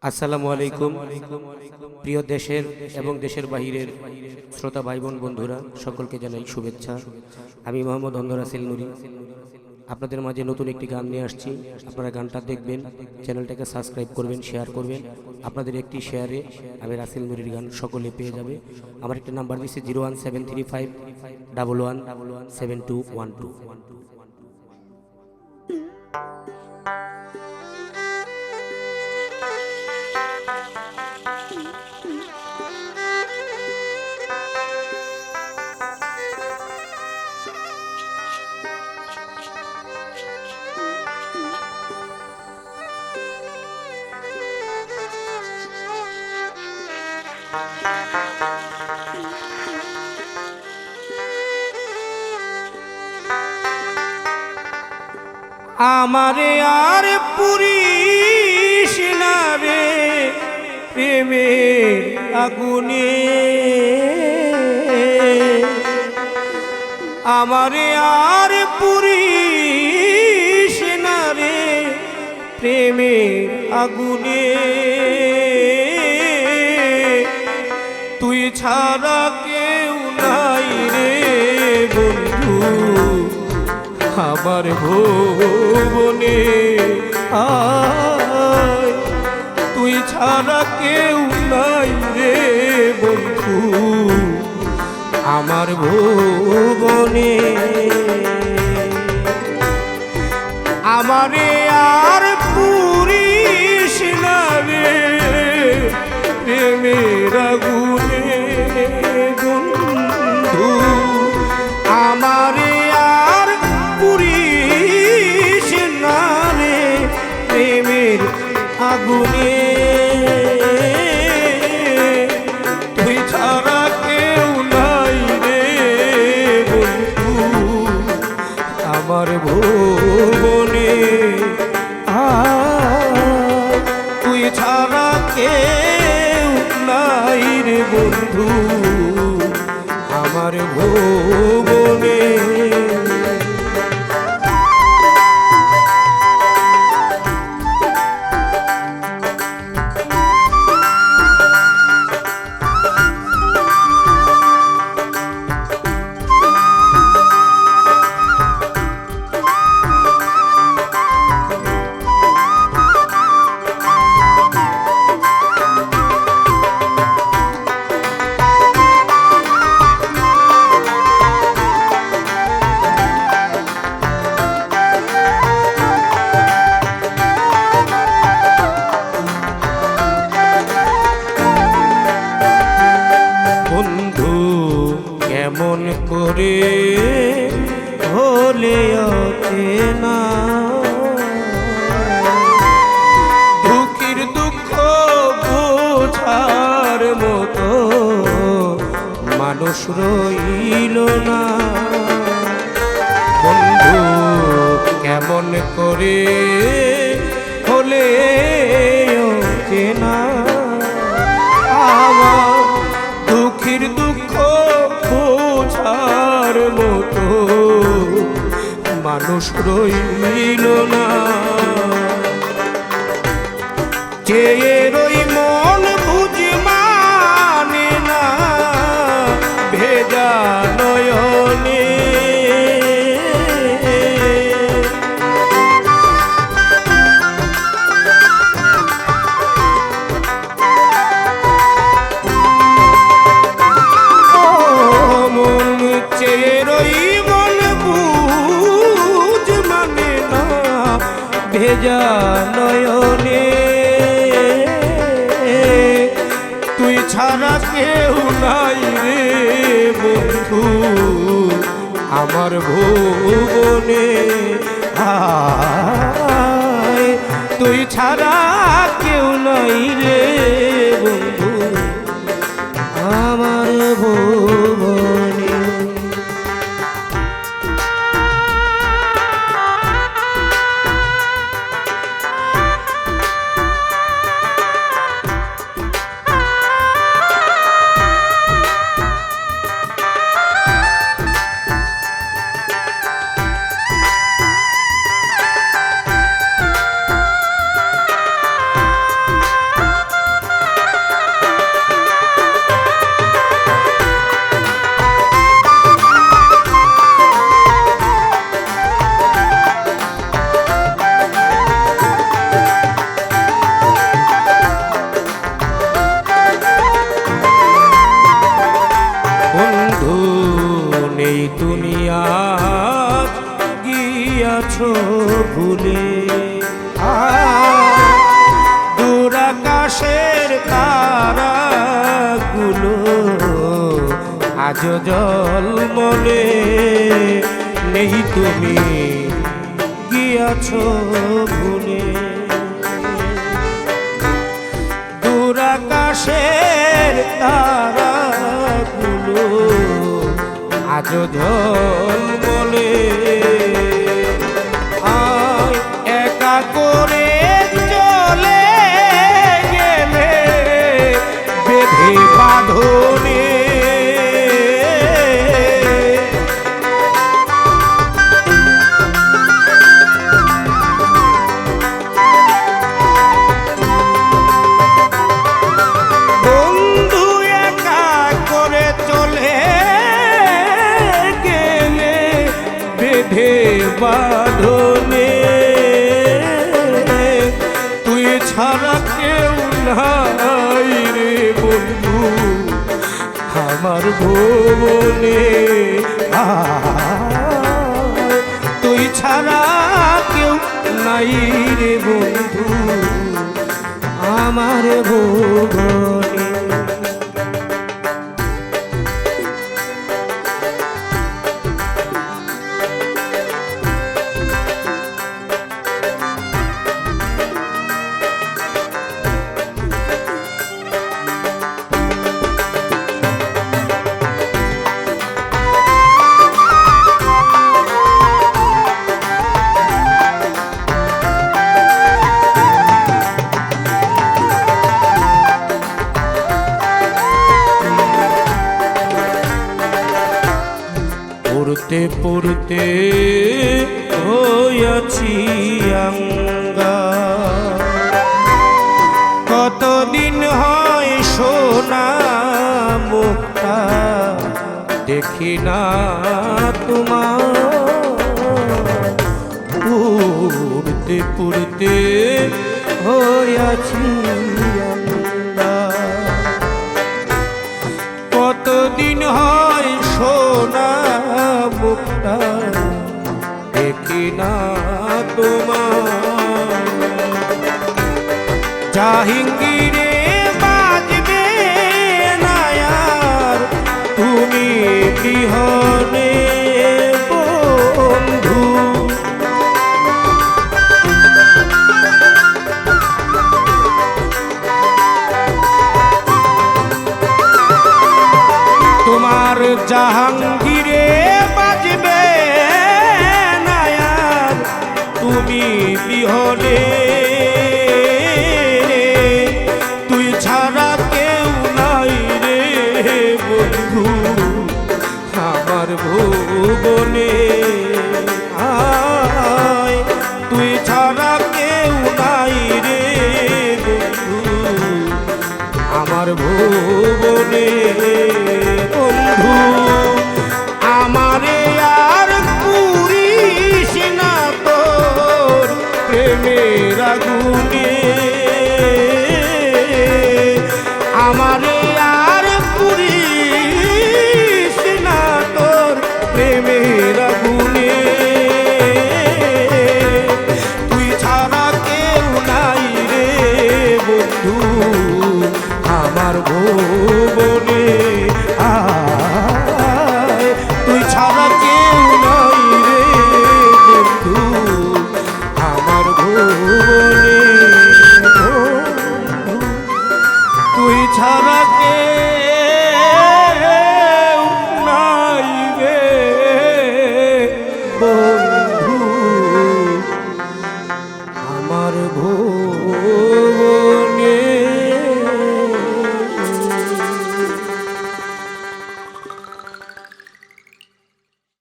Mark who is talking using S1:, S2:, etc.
S1: আসসালামু আলাইকুম। প্রিয় দেশের এবং দেশের বাহিরের শ্রোতা ভাই বোন বন্ধুরা, সকলকে জানাই শুভেচ্ছা। আমি মোহাম্মদ অন্ধর রাসেল নুরি আপনাদের মাঝে নতুন একটি গান নিয়ে আসছি। আপনারা গানটা দেখবেন, চ্যানেলটাকে সাবস্ক্রাইব করবেন, শেয়ার করবেন। আপনাদের একটি শেয়ারে আমি রাসেল নুরির গান সকলে পেয়ে যাবে। আমার একটা নাম্বার দিচ্ছি 01735117212। আমারে আর পুরিস না রে প্রেমের আগুনে, আমারে আর পুরিস না রে প্রেমের আগুনে। তুই ছাড়া কেউ নাই রে বন্ধু আমার ভুবনে, আয় তুই ছাড়া কেউ নাই রে বন্ধু আমার ভুবনে। আমারে আর পুরিস না রে প্রেমের আগুনে বন্ধু, আমারে আর পুরিস না রে প্রেমের আগুনে। তুই ছাড়া কেউ নাই রে বন্ধু আমার ভুবনে, তুই ছাড়া কেউ নাই রে বন্ধু আমার ভুবনে। বন্ধু কেমন করে হলে অচেনা, দুঃখের দুঃখ বোঝার মতো মানুষ রইল না। বন্ধু কেমন করে হলে অচেনা, আমার দুঃখের দুঃখ বোঝার মতো মানুষ রইল না। চেয়ে রই মন বুঝে মানে না ভেজা নয়নে, ভেজা নয়নে। তুই ছাড়া কেউ নাই রে বন্ধু আমার ভুবনে, আয় তুই ছাড়া কেউ নাই রে বন্ধু আমার ভুবনে। আজ জল মনে নেই, তুমি গিয়াছ ভুলে। দূর আকাশের তারাগুলো আজ জল মনে, আয় একা করে চলে গেলে বেঁধে বাঁধনে। বাঁধনে তুই ছাড়া কেউ নাই রে বন্ধু আমার ভুবনে। তুই ছাড়া কেউ নাই রে বন্ধু আমার ভুবনে। পড়তে পড়তে হইয়াছি আঙ্গা, কতদিন হয় সোনা মুখটা দেখি না তোমার। পড়তে পড়তে হইয়াছি আঙ্গা, কতদিন হয় সোনা মুখটা দেখি না তোমার। জাহাঙ্গীরে বাজবে না আর তুমি বিহনে বন্ধু। তোমার জাহাঙ্গীরে বাজবে না আর তুমি বিহনে